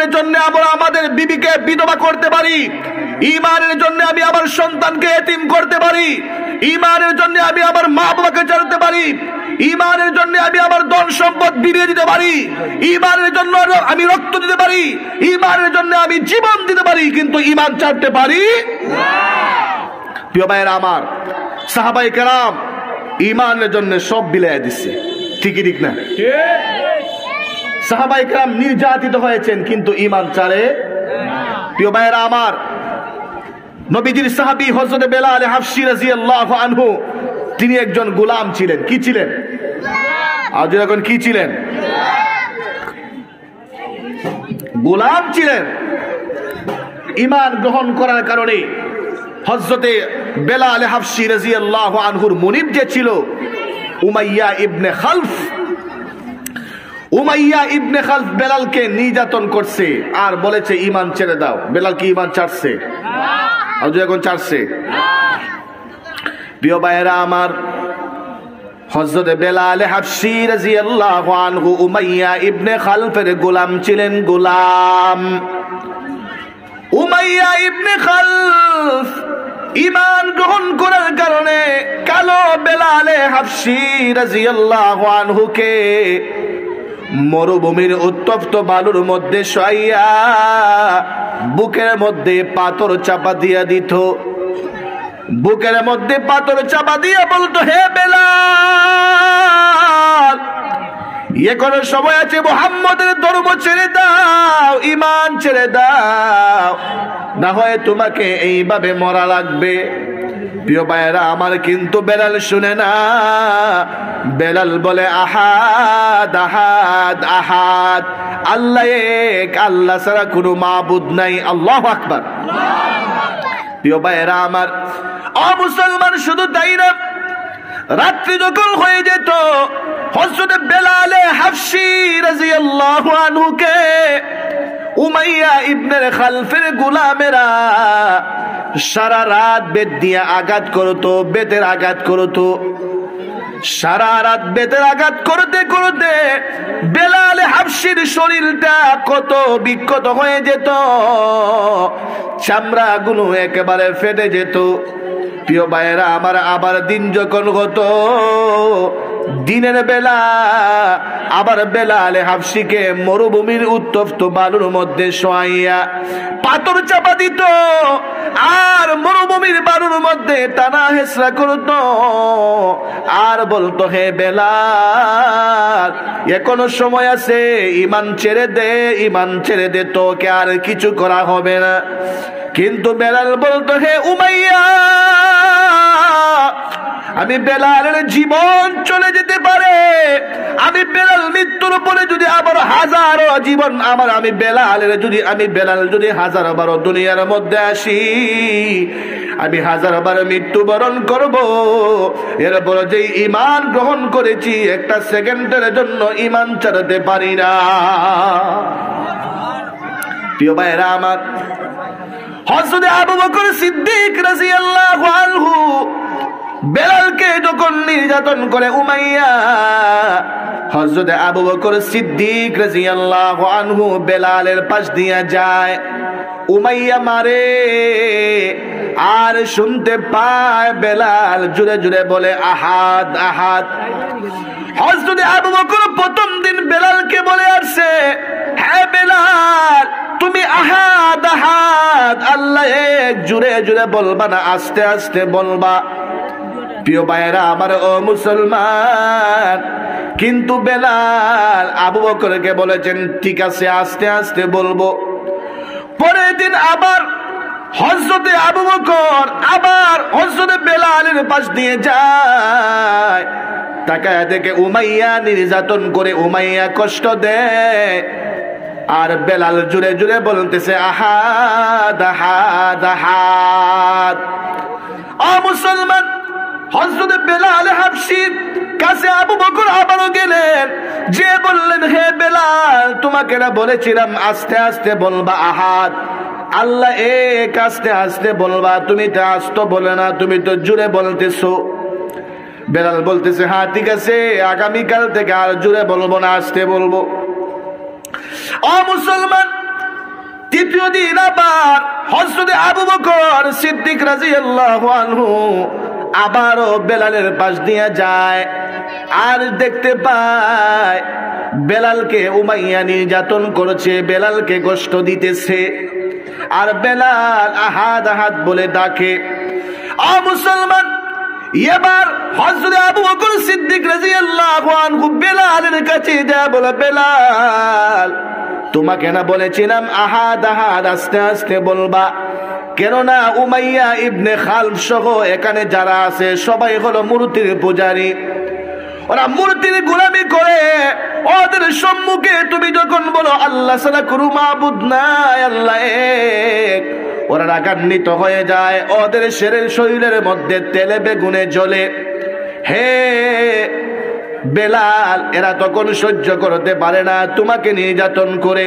ইমানের জন্য আমরা আমাদের বিবিকে বিধবা করতে পারি, ইমানের জন্য আমি আমার সন্তানকে এতিম করতে পারি, ইমানের জন্য আমি আমার মা বাবাকে ছাড়তে পারি, ইমানের জন্য আমি আমার ধন সম্পদ বিলিয়ে দিতে পারি, ইমানের জন্য আমি রক্ত দিতে পারি, ইমানের জন্য আমি জীবন দিতে পারি, কিন্তু ইমান ছাড়তে পারি না। প্রিয় ভাইয়েরা আমার, সাহাবায়ে কেরাম ইমানের জন্য সব বিলিয়ে দিচ্ছে, ঠিকই ঠিক না? সাহাবায়ে কেরাম নির্যাতিত হয়েছেন কিন্তু ইমান ছাড়ে না। প্রিয় ভাইয়েরা আমার, নবীজির সাহাবী হযরত বেলাল হাবশী রাদিয়াল্লাহু আনহু তিনি একজন গোলাম ছিলেন। কি ছিলেন? আজ এখন কি ছিলেন? গোলাম ছিলেন। ঈমান গ্রহণ করার কারণে হযরত বেলাল হাবশী রাদিয়াল্লাহু আনহুর মুনিব যে ছিল উমাইয়া ইবনে খালফ, উমাইয়া ইবনে খালফ বেলালকে নির্যাতন করছে আর বলেছে ঈমান ছেড়ে দাও। বেলাল কি ঈমান ছাড়ছে? আজ এখন ছাড়ছে? প্রিয় ভাইয়েরা আমার, হযরত বেলাল হাবশী রাদিয়াল্লাহু আনহু উমাইয়া ইবনে খালফের গোলাম ছিলেন। গোলাম উমাইয়া ইবনে খালফ ঈমান গ্রহণ করার কারণে কালো বেলাল হাবশী রাদিয়াল্লাহু আনহুকে মরুভূমির উত্তপ্ত বালুর মধ্যে শোয়াইয়া বুকের মধ্যে পাথর চাপা দিয়া দিত। বুকের মধ্যে পাথর চাপা দিয়া বলতো, হে বেলাল, এখনো সময় আছে, মুহাম্মদের ধর্ম ছেড়ে দাও, ঈমান ছেড়ে দাও, না হয় তোমাকে এইভাবে মরা লাগবে। প্রিয় ভাইয়েরা আমার, কিন্তু বেলাল শুনে না। বেলাল বলে, আহাদ আহাদ আহাদ, আল্লাহ এক, আল্লাহ ছাড়া কোনো মাবুদ নাই। আল্লাহু আকবার। প্রিয় ভাইয়েরা আমার, মুসলমান শুধু তাই না, রাত্রি যখন হয়ে যেত হযরত বেলাল হাবশী রাদিয়াল্লাহু আনহুকে উমাইয়া ইবনে খালফের গোলামেরা সারা রাত বেত দিয়ে আঘাত করতো, বেতের আঘাত করতো। সারা রাত বেতের আঘাত করতে করতে বেলাল হাবশীর শরীরটা কত বিক্ষত হয়ে যেত, চামড়াগুলো একেবারে ফেটে যেত। প্রিয় ভাইয়েরা আমার, আবার দিন যখন হতো, দিনের বেলা আবার বেলাল হাবশীকে মরুভূমির উত্তপ্ত বালুর মধ্যে শোয়াইয়া পাথর চাপা দিত আর মরুভূমির বালুর মধ্যে টানা হেসরা করত আর বলতো, হে বেলাল, এখনো সময় আছে, ঈমান ছেড়ে দে, ঈমান ছেড়ে দে, তোকে আর কিছু করা হবে না। কিন্তু বেলাল বলতো, হে উমাইয়া, আমি বেলালের জীবন চলে যেতে পারে, আমি বেলাল মৃত্যুর পরে যদি আবার হাজারো জীবন আমি বেলাল যদি হাজার বারো দুনিয়ার মধ্যে আসি, আমি হাজার বার মৃত্যুবরণ করব, এরপর যে ঈমান গ্রহণ করেছি একটা সেকেন্ডের জন্য ঈমান ছাড়তে পারি না। প্রিয় ভাইরা আমার, হযরত আবু বকর সিদ্দিক রাদিয়াল্লাহু আনহু বেলালকে যখন নির্যাতন করে উমাইয়া, হযরত আবু বকর সিদ্দিক রাদিয়াল্লাহু আনহু বেলালের পাশ দিয়া যায়, উমাইয়া মারে আর শুনতে পায় বেলাল জুড়ে জুড়ে বলে, আহাদ আহাদ। হযরত আবু বকর প্রথম দিন বেলালকে বলে আসছে, হ্যাঁ বেলাল, তুমি আহাদ আহাদ, আল্লাহ এক, জুড়ে জুড়ে বলবা না, আস্তে আস্তে বলবা। প্রিয় ভাইয়েরা আমার, ও মুসলমান, কিন্তু বেলাল আবু বকরকে বলেছেন, ঠিক আছে, আস্তে আস্তে বলবো। পরের দিন আবার হযরত আবু বকর আবার হযরত বেলালের পাশ দিয়ে যায়, তাকায় দেখে উমাইয়া নির্যাতন করে, উমাইয়া কষ্ট দেয় আর বেলাল জুড়ে জুড়ে বলতেছে, আহাদ আহাদ আহাদ। ও মুসলমান, হযরত বেলাল হাবশীর কাছে আবু বকর আবারও গেলেন, যে বললেন, হে বেলাল, তোমাকে না বলেছিলাম আস্তে আস্তে বলবা আহাদ, আল্লাহ এক, আস্তে আস্তে বলবা, তুমি তো আস্তে বলে না, তুমি তো জুড়ে বলতেছো। বেলাল বলতেছে, হ্যাঁ ঠিক আছে, আগামীকাল থেকে আর জুড়ে বলবো না, আস্তে বলবো। ও মুসলমান, দ্বিতীয় দিন আবার হযরত আবু বকর সিদ্দিক রাদিয়াল্লাহু আনহু আবারও বেলালের পাশ দিয়ে যায়, আর দেখতে পায় বেলালকে উমাইয়া নির্যাতন করছে, বেলালকে কষ্ট দিতেছে, আর বেলাল আহাদ আহাদ বলে ডাকে। মুসলমান, এবার হযরত আবু বকর সিদ্দিক রাদিয়াল্লাহু আনহু বেলালের কাছে যায়, বলে বেলাল, তোমাকে না বলেছিলাম আহাদ আহাদ আস্তে আস্তে বলবা, কেননা উমাইয়া ইবনে খালফ সহ এখানে যারা আছে সবাই হলো মূর্তির পূজারী, ওরা মূর্তির গোলামি করে। ওদের সম্মুখে তুমি যখন বলো আল্লাহ ছাড়া কোনো মাবুদ নাই, আল্লাহ এক, ওরা রাগান্বিত হয়ে যায়, ওদের শরীরের মধ্যে তেলে বেগুনে জ্বলে। হে বেলাল, এরা তখন সহ্য করতে পারে না তোমাকে নির্যাতন করে।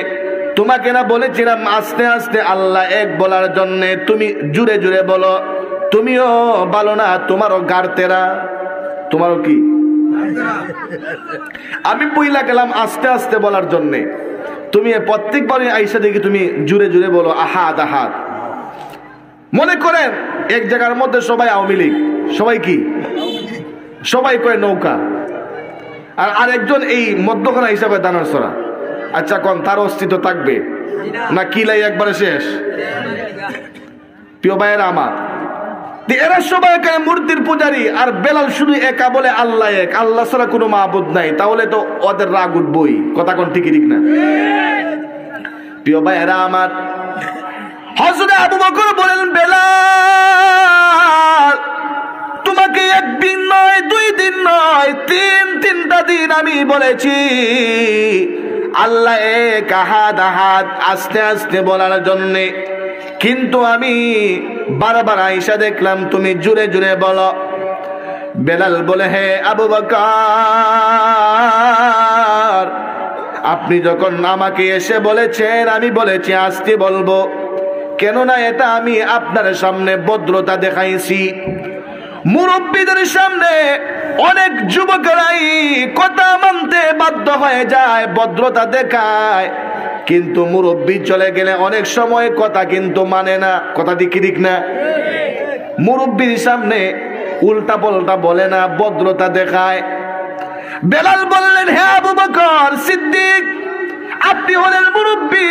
তোমাকে না বলেছিলাম আস্তে আস্তে আল্লাহ এক বলার জন্য, তুমি জুড়ে জুড়ে বলো। তুমিও বলো না, তোমারও গাড়তেরা, তোমারও কি, আমি পইলা গেলাম আস্তে আস্তে বলার জন্য, তুমি প্রত্যেকবারই আইসা দেখি তুমি জুড়ে জুড়ে বলো আহাদ আহাদ। মনে করেন এক জায়গার মধ্যে সবাই আওয়ামী লীগ, সবাই কি, সবাই কয় নৌকা, আর আরেকজন এই মধ্যখানা হিসাবে দানার ছড়া। আচ্ছা কোন তার অস্তিত্ব থাকবে না কিলাই একবারে শেষ? প্রিয় ভাইয়েরা আমার, এরা সবাই এখানে মূর্তির পূজারী, আর বেলাল শুধু একা বলে আল্লাহ এক, আল্লাহ ছাড়া কোনো মাবুদ নাই, তাহলে তো ওদের রাগ উঠবই। কথা কোন ঠিক ঠিক না? প্রিয় ভাইয়েরা আমার, হযরত আবু বকর বলেন বেলাল, তোমাকে একদিন নয়, 2 দিন নয়, 3টা দিন আমি বলেছি আল্লাহ এক, আহাদ আহাদ আস্তে আস্তে বলার জন্যে, কিন্তু আমি বারবার আয়েশা দেখলাম তুমি জুড়ে জুড়ে বলো। বেলাল বলে, হে আবু বকর, আপনি যখন আমাকে এসে বলেছেন, আমি বলেছি আস্তে বলবো, কেননা এটা আমি আপনার সামনে ভদ্রতা দেখাইছি। মুরব্বীদের সামনে অনেক যুবকরাই কথা মানতে বাধ্য হয়ে যায়, ভদ্রতা দেখায়, কিন্তু মুরব্বী চলে গেলে অনেক সময় কথা কিন্তু মানে না। কথা ঠিক না? মুরব্বীর সামনে উল্টা পাল্টা বলে না, ভদ্রতা দেখায়। বেলাল বললেন, হে আবু বকর সিদ্দিক, আপনি হলেন মুরব্বী,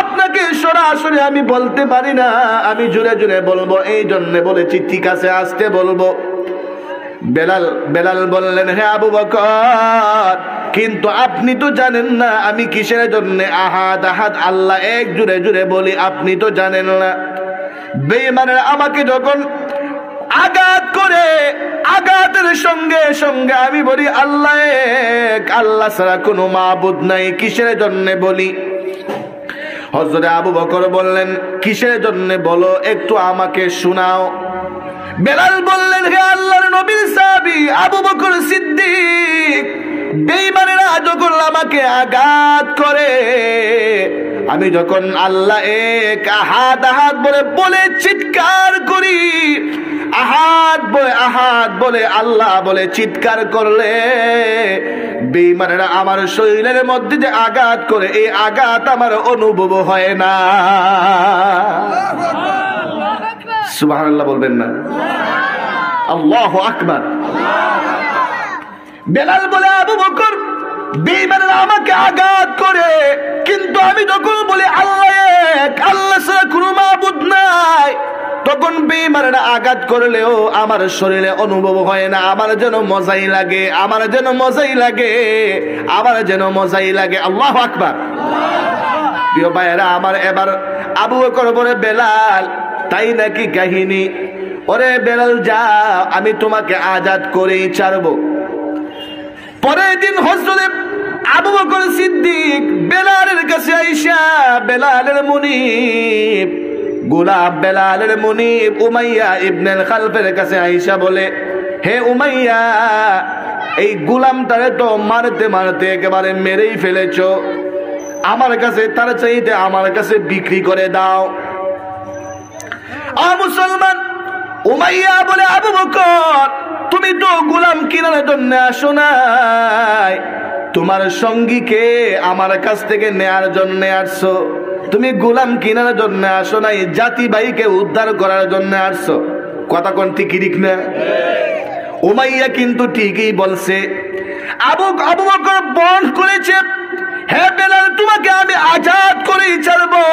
আপনাকে সরাসরি আমি বলতে পারি না, আমি জুড়ে জুড়ে বলবো, এই জন্য বলেছি ঠিক আছে আস্তে বলবো। বেলাল বললেন, হে আবু বকর, কিন্তু আপনি তো জানেন না আমি কিসের জন্য আহাদ আহাদ আল্লাহ এক জুড়ে জুড়ে বলি, আপনি তো জানেন না। বেঈমানেরা আমাকে যখন আঘাত করে, আঘাতের সঙ্গে সঙ্গে আমি বলি আল্লাহ এক, আল্লাহ ছাড়া কোনো মাবুদ নাই, কিসের জন্য বলি? হযরত আবু বকর বললেন, কিসের জন্য বলো, একটু আমাকে শোনাও। বেলাল বললেন, হে আল্লাহর নবীর সাহাবী আবু বকর সিদ্দিক, বেঈমানেরা যখন আমাকে আঘাত করে, আমি যখন আল্লাহ এক, আহাদ আহাদ বলে চিৎকার করি, আহাদ বলে আল্লাহ বলে চিৎকার করলে বেঈমানেরা আমার শরীরের মধ্যে যে আঘাত করে, এই আঘাত আমার অনুভব হয় না। সুবহানাল্লাহ বলবেন না? আল্লাহু আকবার। বেলাল বলে, আবু বকর, বেঈমানেরা আমাকে আঘাত করে, কিন্তু আমি যখন বলি আল্লাহ এক, আল্লাহ ছাড়া কোনো মাবুদ নাই, তখন বেঈমানেরা আঘাত করলেও আমার শরীরে অনুভব হয় না, আমার যেন মজাই লাগে, আমার যেন মজাই লাগে, আমার যেন মজাই লাগে। আল্লাহু আকবার। প্রিয় ভাইয়েরা আমার, এবার আবু বকর বলে, বেলাল তাই নাকি কাহিনী? ওরে বেলাল যা, আমি তোমাকে আজাদ করেই ছাড়বো। পরের দিন হযরত আবু বকর সিদ্দিক বেলালের কাছে আইসা, বেলালের মুনিব গোলাম, বেলালের মুনিব উমাইয়া ইবনে খালফের কাছে আইসা বলে, হে উমাইয়া, এই গোলামটারে তো মারতে মারতে একেবারে মেরেই ফেলেছো, আমার কাছে তার চাইতে আমার কাছে বিক্রি করে দাও। মুসলমান, উমাইয়া বলে, আবু বকর, তুমি তো গোলাম কিনার জন্য আসো নাই, তোমার সঙ্গীকে আমার কাছ থেকে নেয়ার জন্য আসছো। তুমি গোলাম কেনার জন্য আসো নাই, জাতি ভাইকে উদ্ধার করার জন্য আসছো। কথা কোন ঠিক না? উমাইয়া কিন্তু ঠিকই বলছে। আবু বকর বন্ধ করেছে, হে বেলাল, তোমাকে আমি আজাদ করেই ছাড়বো,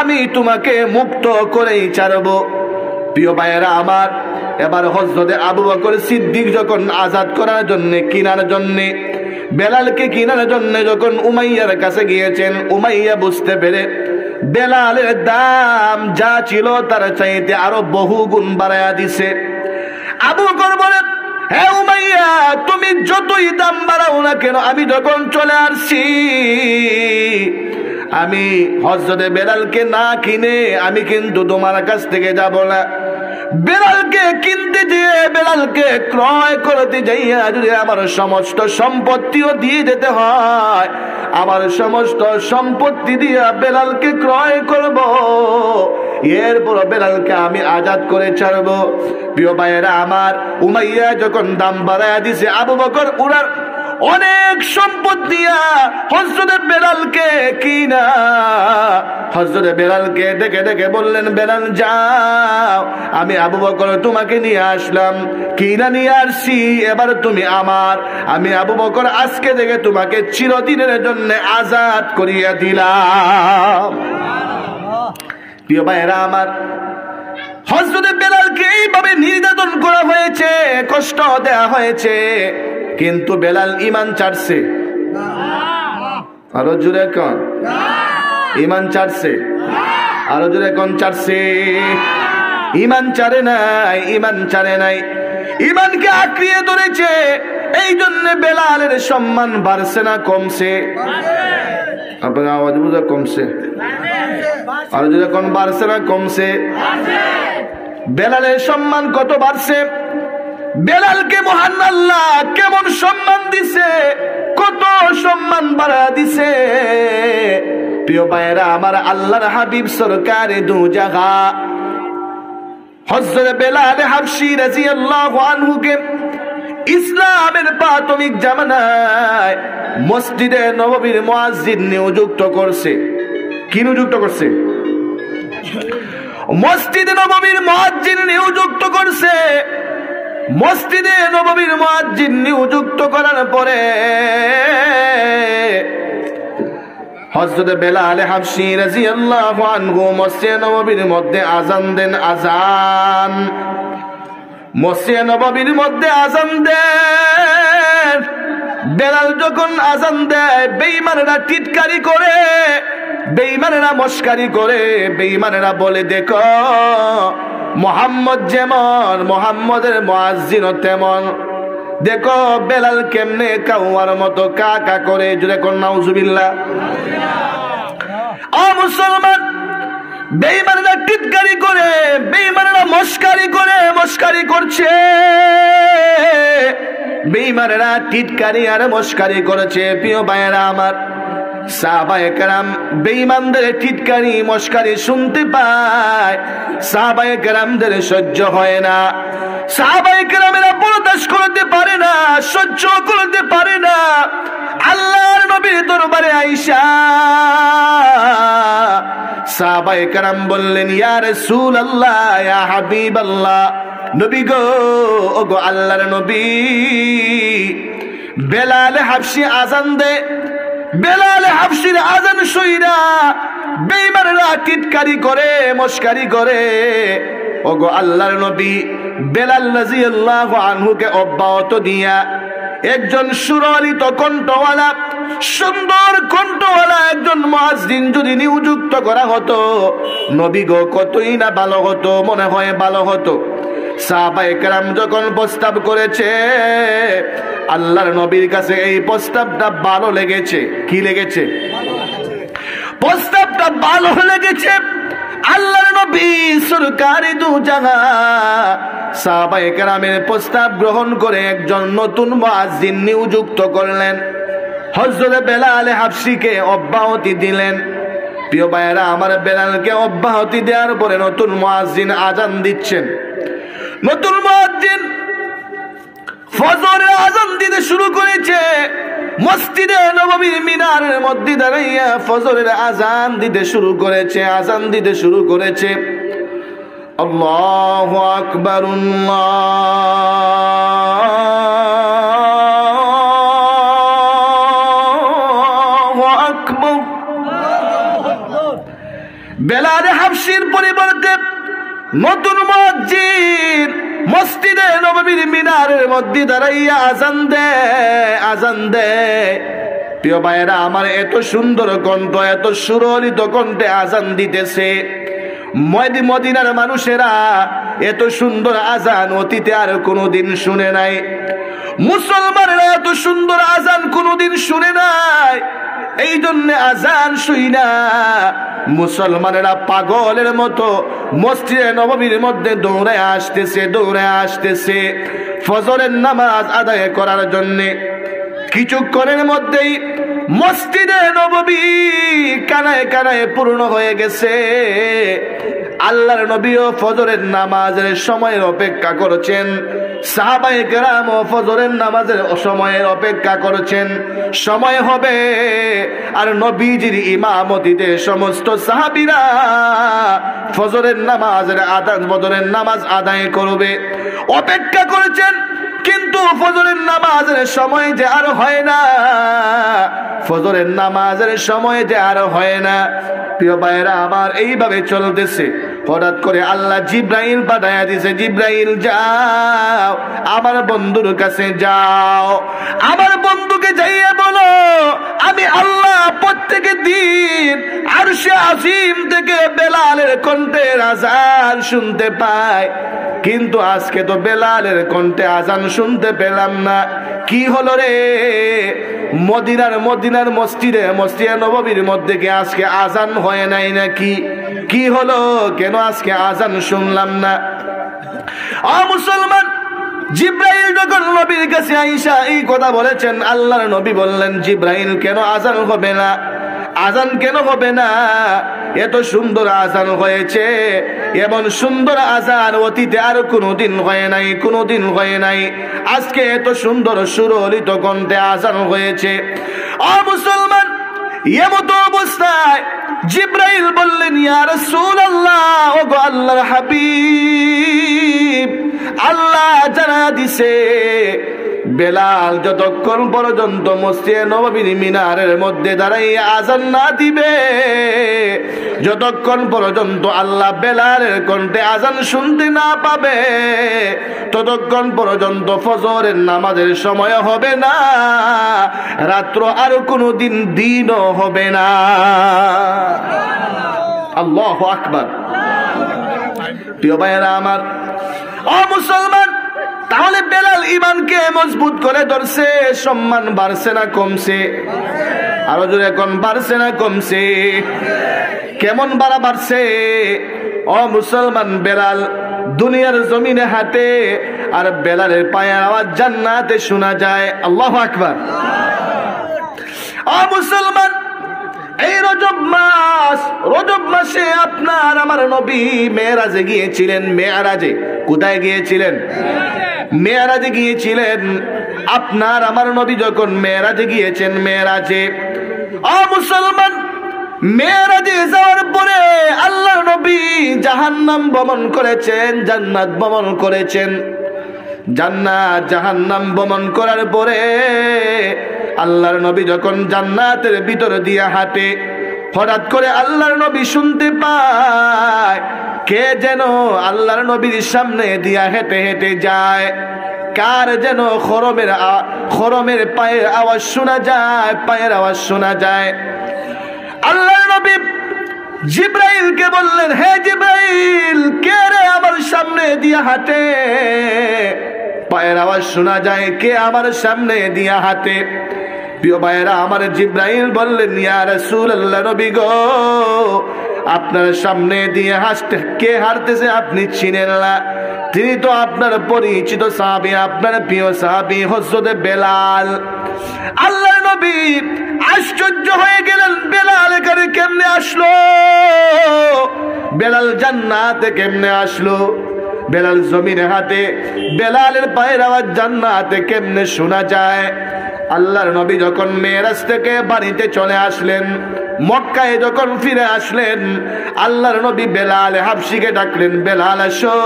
আমি তোমাকে মুক্ত করেই ছাড়বো। প্রিয় ভাইয়েরা আমার, এবার হযরতে আবু বকর সিদ্দিক যখন আজাদ করার জন্য কিনার জন্য বেলালকে কিনার জন্য যখন উমাইয়ার কাছে গিয়েছেন, উমাইয়া বুঝতে পেরে বেলালের দাম যা ছিল তার চাইতে আরো বহু গুণ বাড়ায়া দিছে। আবু বকর বলে, হে উমাইয়া, তুমি যতই দাম বাড়াও না কেন, আমি যখন চলে আসছি, আমি হযরতে বেলালকে না কিনে আমি কিন্তু তোমার কাছ থেকে যাব না। বেলালকে কিনতে যেয়ে, বেলালকে ক্রয় করতে যাইয়া যদি আমার সমস্ত সম্পত্তিও দিয়ে যেতে হয়, আমার সমস্ত সম্পত্তি দিয়া বেলালকে ক্রয় করব, এরপর বেলালকে আমি আজাদ করে ছাড়বো। প্রিয় ভাইয়েরা আমার, উমাইয়া যখন দাম বাড়ায়া দিছে, আবু বকর উনার অনেক সম্পদ দিয়া হযরতে বেলালকে কিনা, হযরতে বেলালকে ডেকে ডেকে বললেন, বেলাল যাও, আমি আবু বকর তোমাকে নিয়ে আসলাম, কিনা নিয়ে আসছি, এবার তুমি আমার। আমি আবু বকর আজকে থেকে তোমাকে চিরদিনের জন্য আজাদ করিয়া দিলাম। প্রিয় ভাইয়েরা আমার, হযরতে বেলালকে এইভাবে নির্যাতন করা হয়েছে, কষ্ট দেয়া হয়েছে, কিন্তু বেলাল ঈমান ছাড়ছে। আরো জোরে কোন ঈমান ছাড়ছে? আরো জোরে কোন ছাড়ছে? ঈমান ছাড়ে নাই, ঈমান ছাড়ে নাই, ঈমানকে আঁকড়িয়ে ধরেছে। এই জন্য বেলালের সম্মান বাড়ছে না কমছে? আপনার আওয়াজ বুঝা কমছে? আরো জোরে কোন বাড়ছে না কমছে? বেলালের সম্মান কত বাড়ছে? বেলালকে মহান আল্লাহ কেমন সম্মান দিছে, কত সম্মান বাড়া দিছে। প্রিয় ভাইয়েরা আমার, আল্লাহর হাবিব সরকারে দু জাগা হযরত বেলাল হাবশী রাদিয়াল্লাহু আনহুকে ইসলামের প্রাথমিক জামানায় মসজিদে নববীর মুয়াজ্জিন নিযুক্ত করছে। কি নিযুক্ত করছে? মসজিদে নববীর মুয়াজ্জিন নিযুক্ত করছে। মসজিদে নববীর মুয়াজ্জিন নিযুক্ত করার পরে হযরত বেলাল হাবশী রাদিয়াল্লাহু আনহু মসজিদে নববীর মধ্যে আযান দেন। আযান মসজিদে নববীর মধ্যে আযান দেন। বেলাল যখন আযান দেয়, বেঈমানেরা টিটকারি করে, বেঈমানেরা মস্কারি করে, বেঈমানেরা বলে, দেখো মুহাম্মদ যেমন, মুহাম্মদের মুয়াজ্জিনও তেমন, দেখো বেলাল কেমনে কাউয়ার মতো কা কা করে। জুড়ে কোন নাউজুবিল্লাহ। ও মুসলমান, বেঈমানেরা টিটকারি করে, বেঈমানেরা মস্কারি করে, মস্কারি করছে, বেঈমানেরা টিটকারি আর মস্কারি করেছে। প্রিয় ভাইয়েরা আমার, সাহাবায়ে কেরাম বেঈমানদের টিটকারি মস্কারি শুনতে পায়, সাহাবায়ে কেরামদের সহ্য হয় না। সাহাবায়ে কেরামেরা বরদাস্ত করতে পারে না, সহ্য করতে পারে না। আল্লাহর নবীর দরবারে আইসা সাহাবায়ে কেরাম বললেন, ইয়া রাসূলুল্লাহ, ইয়া হাবিবাল্লাহ, নবী গো, ও গো আল্লাহর নবী, বেলাল হাবশী আযান দেয়, বেলাল হাবশীর আযান শুইরা বেঈমানরা টিটকারি করে, মস্কারি করে। ওগো আল্লাহর নবী, বেলাল রাদিয়াল্লাহু আনহুকে অব্যাহত দিয়া একজন সুরলিত কণ্ঠওয়ালা, সুন্দর কণ্ঠওয়ালা একজন মুয়াজ্জিন যদি নিযুক্ত করা হতো, নবী গো কতই না ভালো হতো, মনে হয় ভালো হতো। সাহাবায়ে কেরাম যখন প্রস্তাব করেছে, আল্লাহর নবীর কাছে এই প্রস্তাবটা ভালো লেগেছে। কি লেগেছে? প্রস্তাবটা ভালো লেগেছে। আল্লাহর নবী সরকারে দু জাহান সাহাবায়ে কেরামের প্রস্তাব গ্রহণ করে একজন নতুন মুয়াজ্জিন নিযুক্ত করলেন। হযরত বেলাল হাবশীকে অব্যাহতি দিলেন। প্রিয় ভাইয়েরা আমার, বেলালকে অব্যাহতি দেওয়ার পরে নতুন মুয়াজ্জিন আযান দিচ্ছেন। নতুন মুয়াজ্জিন ফজরের আযান দিতে শুরু করেছে। মসজিদে নববীর মিনারের মধ্যে দাঁড়াইয়া ফজরের আজান দিতে শুরু করেছে আল্লাহু আকবার আল্লাহু আকবার। বেলাল হাবশির পরিবর্তে নতুন মসজিদে নববীর মিনারের মধ্যে দাঁড়াইয়া আজান দেয়। প্রিয় ভাইয়েরা আমার, এত সুন্দর কণ্ঠ, এত সুরলিত কণ্ঠে আজান দিতেছে। মদিনার মানুষেরা এত সুন্দর আজান অতীতে আর কোনোদিন শুনে নাই। মুসলমানেরা এত সুন্দর আজান কোনোদিন শুনে নাই। এই জন্য আজান শুই না মুসলমানেরা পাগলের মতো মসজিদে নববীর মধ্যে দৌড়ে আসতেছে ফজরের নামাজ আদায় করার জন্য। কিছুক্ষণের মধ্যেই মসজিদে নববী কানায় কানায় পূর্ণ হয়ে গেছে। আল্লাহর নবীও ফজরের নামাজের সময়ের অপেক্ষা করছেন, সাহাবায়ে কেরাম ফজরের নামাজের সময়ের অপেক্ষা করছেন। সময় হবে আর নবীজির ইমামতিতে সমস্ত সাহাবীরা ফজরের নামাজ আদায় করবে। অপেক্ষা করেছেন, কিন্তু ফজরের নামাজের সময় যে আর হয় না, প্রিয় ভাইয়েরা আমার, এইভাবে চলতেছে। হঠাৎ করে আল্লাহ জিব্রাইল পাঠায়া দিয়েছে, জিব্রাইল যাও আমার বন্ধুর কাছে যাও, আমার বন্ধুকে যাইয়ে বলো আমি আল্লাহ প্রত্যেক দিন আরশে আজিম থেকে বেলালের কণ্ঠের আজান শুনতে পাই, কিন্তু আজকে তো বেলালের কণ্ঠে আজান শুনতে পেলাম না। কি হলো রে? মদিনার মসজিদে নববীর মধ্যে কি আজকে আজান হয় নাই নাকি? কি হলো, কেন আজকে আজান শুনলাম না? মুসলমান, জিব্রাইল যখন নবীর কাছে আইসা এই কথা বলেছেন, আল্লাহর নবী বললেন, জিব্রাইল কেন আজান হবে না? আজান কেন হবে না? এত সুন্দর আজান হয়েছে, এমন সুন্দর আজান অতীতে আর কোনোদিন হয় নাই। আজকে এত সুন্দর সুরলিত কণ্ঠে আজান হয়েছে। মুসলমান, এমত অবস্থায় জিব্রাইল বললেন, ইয়া রাসূলুল্লাহ, ওগো আল্লাহর হাবিব, আল্লাহ জানা দিছে বেলাল যতক্ষণ পর্যন্ত মসজিদে নববীর মিনারের মধ্যে দাঁড়াইয়া আজান না দিবে, যতক্ষণ পর্যন্ত আল্লাহ বেলালের কণ্ঠে আজান শুনতে না পাবে, ততক্ষণ পর্যন্ত ফজরের নামাজের সময় হবে না, রাত্র আর কোনোদিন দিনও হবে না। আল্লাহু আকবার। প্রিয় ভাইয়েরা আমার, মুসলমান, তাহলে বেলাল ইমানকে মজবুত করে ধরছে, সম্মান বাড়ছে না কমছে? আরো জোরে এখন, বাড়ছে না কমছে? কেমন বাড়ছে? মুসলমান, বেলাল দুনিয়ার জমিনে হাঁটে আর বেলালের পায়ের আওয়াজ জান্নাতে শোনা যায়। আল্লাহু আকবার। মুসলমান, এই রজব মাসে আপনার আমার নবী মেরাজে গিয়েছিলেন। কোথায় গিয়েছিলেন? মেরাজে গিয়েছিলেন। আপনার আমার নবী যখন মেরাজে গিয়েছেন, মুসলমান, মেরাজে যাওয়ার পরে আল্লাহর নবী জাহান্নাম ভ্রমণ করেছেন, জান্নাত ভ্রমণ করেছেন। জান্নাত জাহান্নাম ভ্রমণ করার পরে আল্লাহর নবী যখন জান্নাতের ভিতর দিয়ে হাঁটে, হঠাৎ করে আল্লাহর নবী শুনতে পায় কে যেন আল্লাহর নবীর সামনে দিয়া হেঁটে হেঁটে যায়। কার যেন খরমের পায়ের আওয়াজ শোনা যায়। আল্লাহর নবী জিব্রাইলকে বললেন, হে জিব্রাইল, কে রে আমার সামনে দিয়া হাঁটে? পায়ের আওয়াজ শোনা যায়, কে আমার সামনে দিয়া হাঁটে? প্রিয় ভাইয়েরা আমার, জিব্রাইল বললেন, ইয়া রাসূলুল্লাহ, নবী গো, আপনার সামনে দিয়ে কে হাঁটতেছে আপনি চিনেন না? তিনি তো আপনার পরিচিত সাহাবী, আপনার প্রিয় সাহাবী হযরত বেলাল। আল্লাহর নবী আশ্চর্য হয়ে গেলেন, বেলাল এখানে কেমনে আসলো? বেলাল জান্নাতে কেমনে আসলো? বেলাল জমিনে হাঁটে, বেলালের পায়ের আওয়াজ জান্নাতে কেমনে শোনা যায়? আল্লাহর নবী যখন মেরাজ থেকে বাড়িতে চলে আসলেন, মক্কায় যখন ফিরে আসলেন, আল্লাহর নবী বেলাল হাবশিকে ডাকলেন, বেলাল আসো,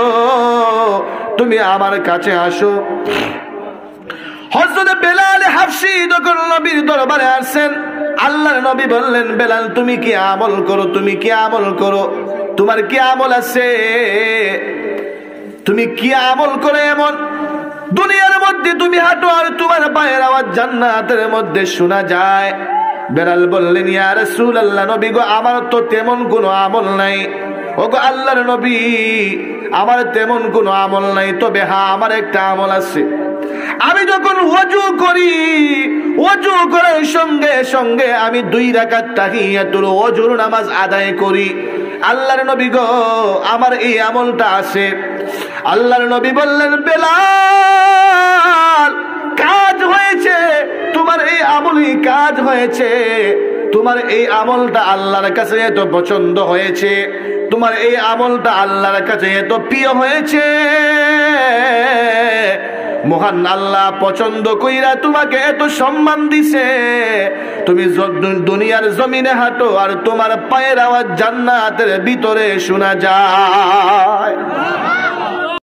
তুমি আমার কাছে আসো। হযরত বেলাল হাবশি যখন নবীর দরবারে আসেন, আল্লাহর নবী বললেন, বেলাল তুমি কি আমল করো, তুমি কি আমল করো, তোমার কি আমল আছে, তুমি কি আমল করে এমন দুনিয়ার মধ্যে তুমি হাঁটো আর তোমার পায়ের আওয়াজ জান্নাতের মধ্যে শোনা যায়? বেলাল বললেন, ইয়া রাসূলুল্লাহ, নবী গো, আমার তো তেমন কোনো আমল নাই। ওগো আল্লাহর নবী, আমার তেমন কোনো আমল নাই, তবে হ্যাঁ আমার একটা আমল আছে। আমি যখন ওযু করি, ওযু করার সঙ্গে সঙ্গে আমি 2 রাকাত তাহিয়াতুল ওযুর নামাজ আদায় করি। আল্লাহর নবী গো, আমার এই আমলটা আছে। আল্লাহর নবী বললেন, বেলাল, কাজ হয়েছে, তোমার এই আমলই কাজ হয়েছে। তোমার এই আমলটা আল্লাহর কাছে এত পছন্দ হয়েছে, তোমার এই আমলটা আল্লাহর কাছে এত প্রিয় হয়েছে, মহান আল্লাহ পছন্দ কইরা তোমাকে এত সম্মান দিছে। তুমি দুনিয়ার জমিনে হাঁটো আর তোমার পায়ের আওয়াজ জান্নাতের ভিতরে শোনা যায়।